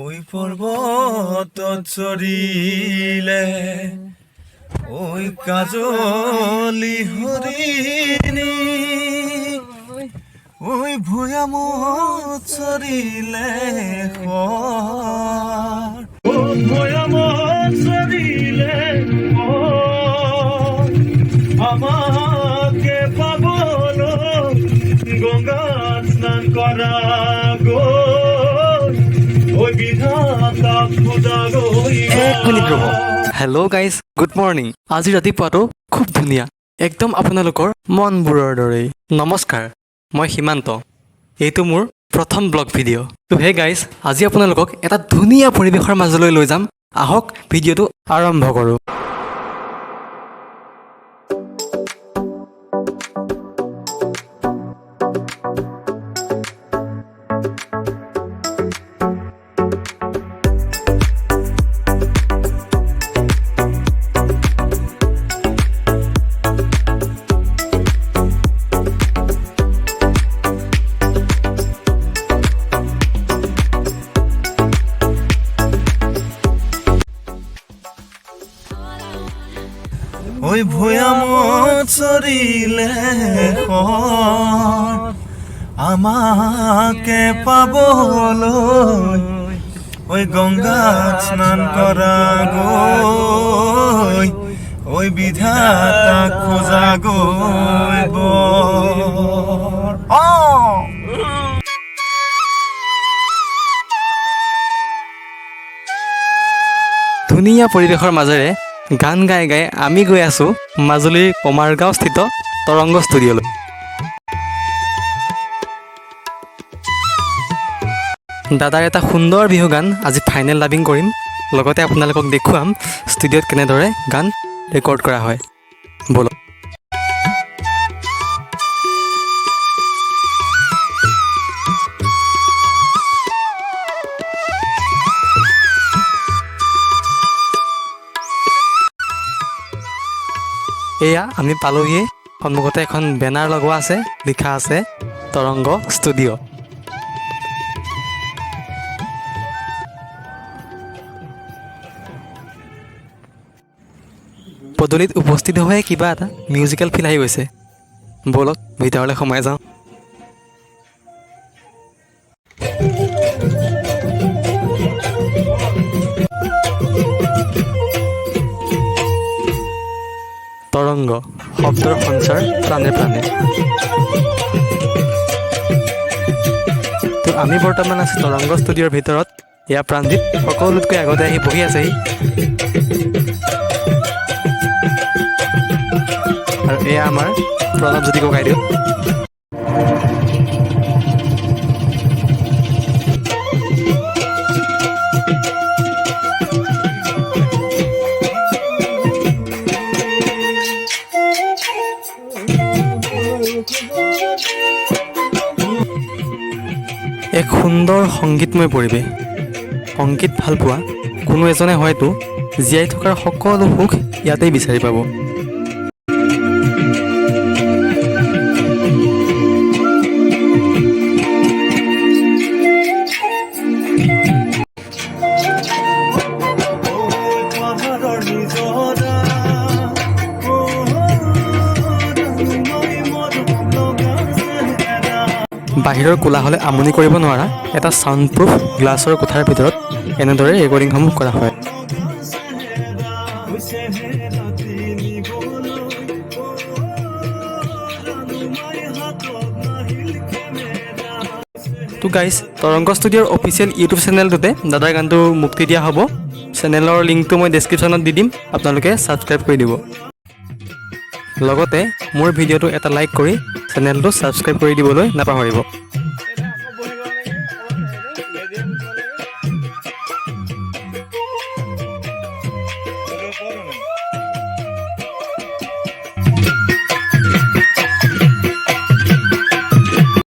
ওই পর্বত চড়িলে ওই কাজলি হরিণী ওই ভূয়াম চড়িলে ভূয়াম চড়িলে আমাকে পাবলো গঙ্গা স্নান করা গো ওই বিধাতা খোদা গো। এক মিনিট ৰ'ব। Hello' guys, good morning. আজি ৰাতিপুৱাটো খুব ধুনীয়া, একদম আপোনালোকৰ মনবোৰৰ দৰেই। নমস্কাৰ, মই সীমান্ত। এইটো মোৰ প্ৰথম ব্লগ ভিডিঅ'। তো হে গাইজ, আজি আপোনালোকক এটা ধুনীয়া পৰিৱেশৰ মাজলৈ লৈ যাম। আহক ভিডিঅ'টো আৰম্ভ কৰোঁ। ওই ভূয়াম চড়িলে আমাকে পাবলৈ ওই গঙ্গা স্নান কৰা গো ওই বিধাতা খোঁজা গো। ধুনীয়া পৰিৱেশৰ মাজেৰে গান গাই গাই আমি গৈ আছোঁ মাজুলীৰ কমাৰগাঁও স্থিত তৰংগ ষ্টুডিঅ'লৈ। দাদাৰ এটা সুন্দৰ বিহু গান আজি ফাইনেল ডাবিং কৰিম, লগতে আপোনালোকক দেখুৱাম ষ্টুডিঅ'ত কেনেদৰে গান ৰেকৰ্ড কৰা হয়। ব'লক। এয়া আমি পালোহিয়ে। সন্মুখতে এখন বেনাৰ লগোৱা আছে, লিখা আছে তৰংগ ষ্টুডিঅ'। পদূলিত উপস্থিত হৈ কিবা এটা মিউজিকেল ফিল আহি গৈছে। ব'লক ভিতৰলৈ সোমাই যাওঁ। তৰংগ শব্দৰ সঞ্চাৰ প্ৰাণে প্ৰাণে। তো আমি বৰ্তমান আছোঁ তৰংগ ষ্টুডিঅ'ৰ ভিতৰত। এয়া প্ৰাণজিত সকলোতকৈ আগতে আহি বহি আছেহি, আৰু এয়া আমাৰ প্ৰণৱজ্যোতি ককাইদেউ। এক সুন্দৰ সংগীতময় পৰিৱেশ। সংগীত ভাল পোৱা কোনো এজনে হয়তো জীয়াই থকাৰ সকলো সুখ ইয়াতেই বিচাৰি পাব। বাহিৰৰ কোলাহলে আমনি কৰিব নোৱাৰা এটা ছাউণ্ডপ্ৰুফ গ্লাছৰ কোঠাৰ ভিতৰত এনেদৰে ৰেকৰ্ডিংসমূহ কৰা হয়। তো গাইজ, তৰংগ ষ্টুডিঅ'ৰ অফিচিয়েল ইউটিউব চেনেলটোতে দাদাৰ গানটো মুক্তি দিয়া হ'ব। চেনেলৰ লিংকটো মই ডেছক্ৰিপশ্যনত দি দিম, আপোনালোকে ছাবস্ক্ৰাইব কৰি দিব। লগতে মোৰ ভিডিঅ'টো এটা লাইক কৰি চেনেলটো ছাবস্ক্ৰাইব কৰি দিবলৈ নাপাহৰিব।